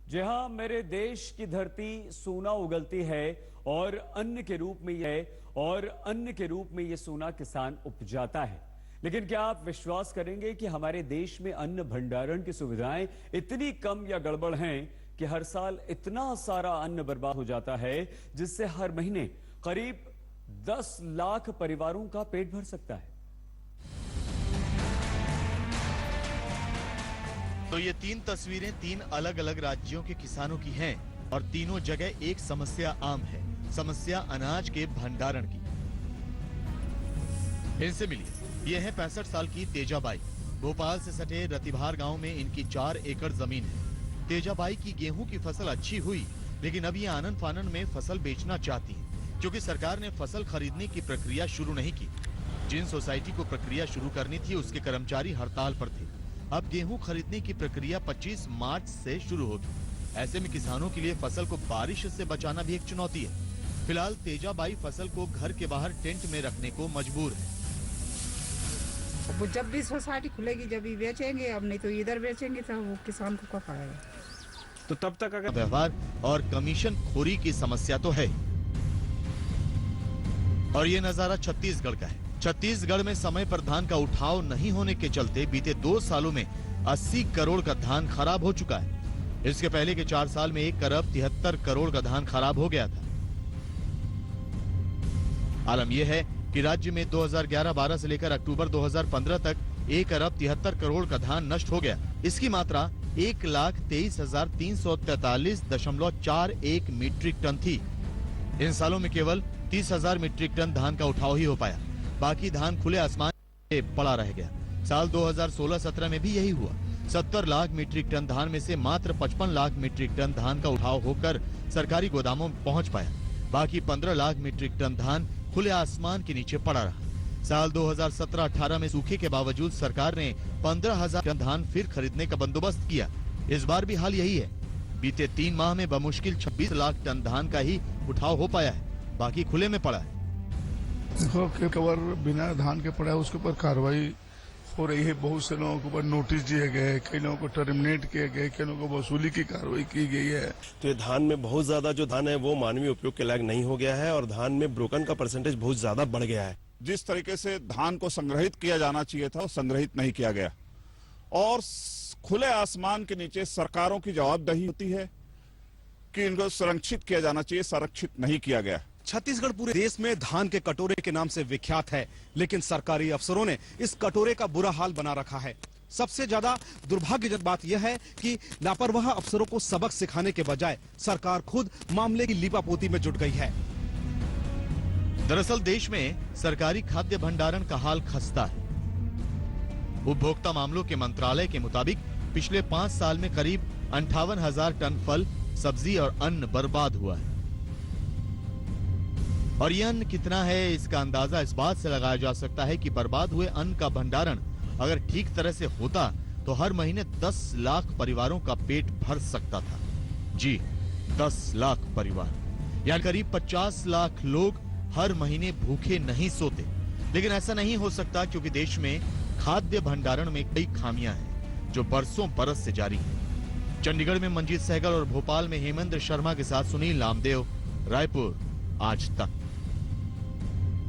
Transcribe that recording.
जी हाँ, मेरे देश की धरती सोना उगलती है और अन्न के रूप में ये सोना किसान उपजाता है। लेकिन क्या आप विश्वास करेंगे कि हमारे देश में अन्न भंडारण की सुविधाएं इतनी कम या गड़बड़ हैं कि हर साल इतना सारा अन्न बर्बाद हो जाता है जिससे हर महीने करीब 10 लाख परिवारों का पेट भर सकता है। तो ये तीन तस्वीरें तीन अलग अलग राज्यों के किसानों की हैं और तीनों जगह एक समस्या आम है, समस्या अनाज के भंडारण की। इनसे मिलिए, ये है 65 साल की तेजाबाई। भोपाल से सटे रतिभार गांव में इनकी 4 एकड़ जमीन है। तेजाबाई की गेहूं की फसल अच्छी हुई, लेकिन अब ये आनन फानन में फसल बेचना चाहती है, क्योंकि सरकार ने फसल खरीदने की प्रक्रिया शुरू नहीं की। जिन सोसाइटी को प्रक्रिया शुरू करनी थी उसके कर्मचारी हड़ताल पर थे। अब गेहूं खरीदने की प्रक्रिया 25 मार्च से शुरू होगी। ऐसे में किसानों के लिए फसल को बारिश से बचाना भी एक चुनौती है। फिलहाल तेजाबाई फसल को घर के बाहर टेंट में रखने को मजबूर है। जब भी सोसाइटी खुलेगी जब भी बेचेंगे, अब नहीं तो इधर बेचेंगे तो वो किसान को क्या पड़ेगा। तो तब तक अगर व्यवहार और कमीशन खोरी की समस्या तो है। और ये नजारा छत्तीसगढ़ का है। छत्तीसगढ़ में समय पर धान का उठाव नहीं होने के चलते बीते 2 सालों में 80 करोड़ का धान खराब हो चुका है। इसके पहले के 4 साल में 1 अरब 73 करोड़ का धान खराब हो गया था। आलम यह है कि राज्य में 2011-12 से लेकर अक्टूबर 2015 तक 1 अरब 73 करोड़ का धान नष्ट हो गया। इसकी मात्रा 1,23,343.41 मीट्रिक टन थी। इन सालों में केवल 30,000 मीट्रिक टन धान का उठाव ही हो पाया। बाकी धान खुले आसमान में पड़ा रह गया। साल 2016-17 में भी यही हुआ। 70 लाख मीट्रिक टन धान में से मात्र 55 लाख मीट्रिक टन धान का उठाव होकर सरकारी गोदामों में पहुंच पाया। बाकी 15 लाख मीट्रिक टन धान खुले आसमान के नीचे पड़ा रहा। साल 2017-18 में सूखे के बावजूद सरकार ने 15,000 टन धान फिर खरीदने का बंदोबस्त किया। इस बार भी हाल यही है। बीते 3 माह में बमुश्किल 26 लाख टन धान का ही उठाव हो पाया है, बाकी खुले में पड़ा है। देखो, कवर बिना धान के पड़ा है, उसके ऊपर कार्रवाई हो रही है। बहुत से लोगों के ऊपर नोटिस दिए गए, कई लोगों को टर्मिनेट किए गए, कई लोगों को वसूली की कार्रवाई की गई है। तो ये धान में बहुत ज्यादा जो धान है वो मानवीय उपयोग के लायक नहीं हो गया है और धान में ब्रोकन का परसेंटेज बहुत ज्यादा बढ़ गया है। जिस तरीके से धान को संग्रहित किया जाना चाहिए था वो संग्रहित नहीं किया गया और खुले आसमान के नीचे सरकारों की जवाबदेही होती है कि इनको संरक्षित किया जाना चाहिए, संरक्षित नहीं किया गया। छत्तीसगढ़ पूरे देश में धान के कटोरे के नाम से विख्यात है, लेकिन सरकारी अफसरों ने इस कटोरे का बुरा हाल बना रखा है। सबसे ज्यादा दुर्भाग्यजनक बात यह है कि लापरवाह अफसरों को सबक सिखाने के बजाय सरकार खुद मामले की लीपापोती में जुट गई है। दरअसल देश में सरकारी खाद्य भंडारण का हाल खस्ता है। उपभोक्ता मामलों के मंत्रालय के मुताबिक पिछले 5 साल में करीब 58,000 टन फल, सब्जी और अन्न बर्बाद हुआ है। और यह अन्न कितना है, इसका अंदाजा इस बात से लगाया जा सकता है कि बर्बाद हुए अन्न का भंडारण अगर ठीक तरह से होता तो हर महीने 10 लाख परिवारों का पेट भर सकता था। जी, 10 लाख परिवार, यानी करीब 50 लाख लोग हर महीने भूखे नहीं सोते। लेकिन ऐसा नहीं हो सकता क्योंकि देश में खाद्य भंडारण में कई खामियां हैं जो बरसों बरस से जारी हैं। चंडीगढ़ में मंजीत सहगल और भोपाल में हेमेंद्र शर्मा के साथ सुनील नामदेव, रायपुर, आज तक।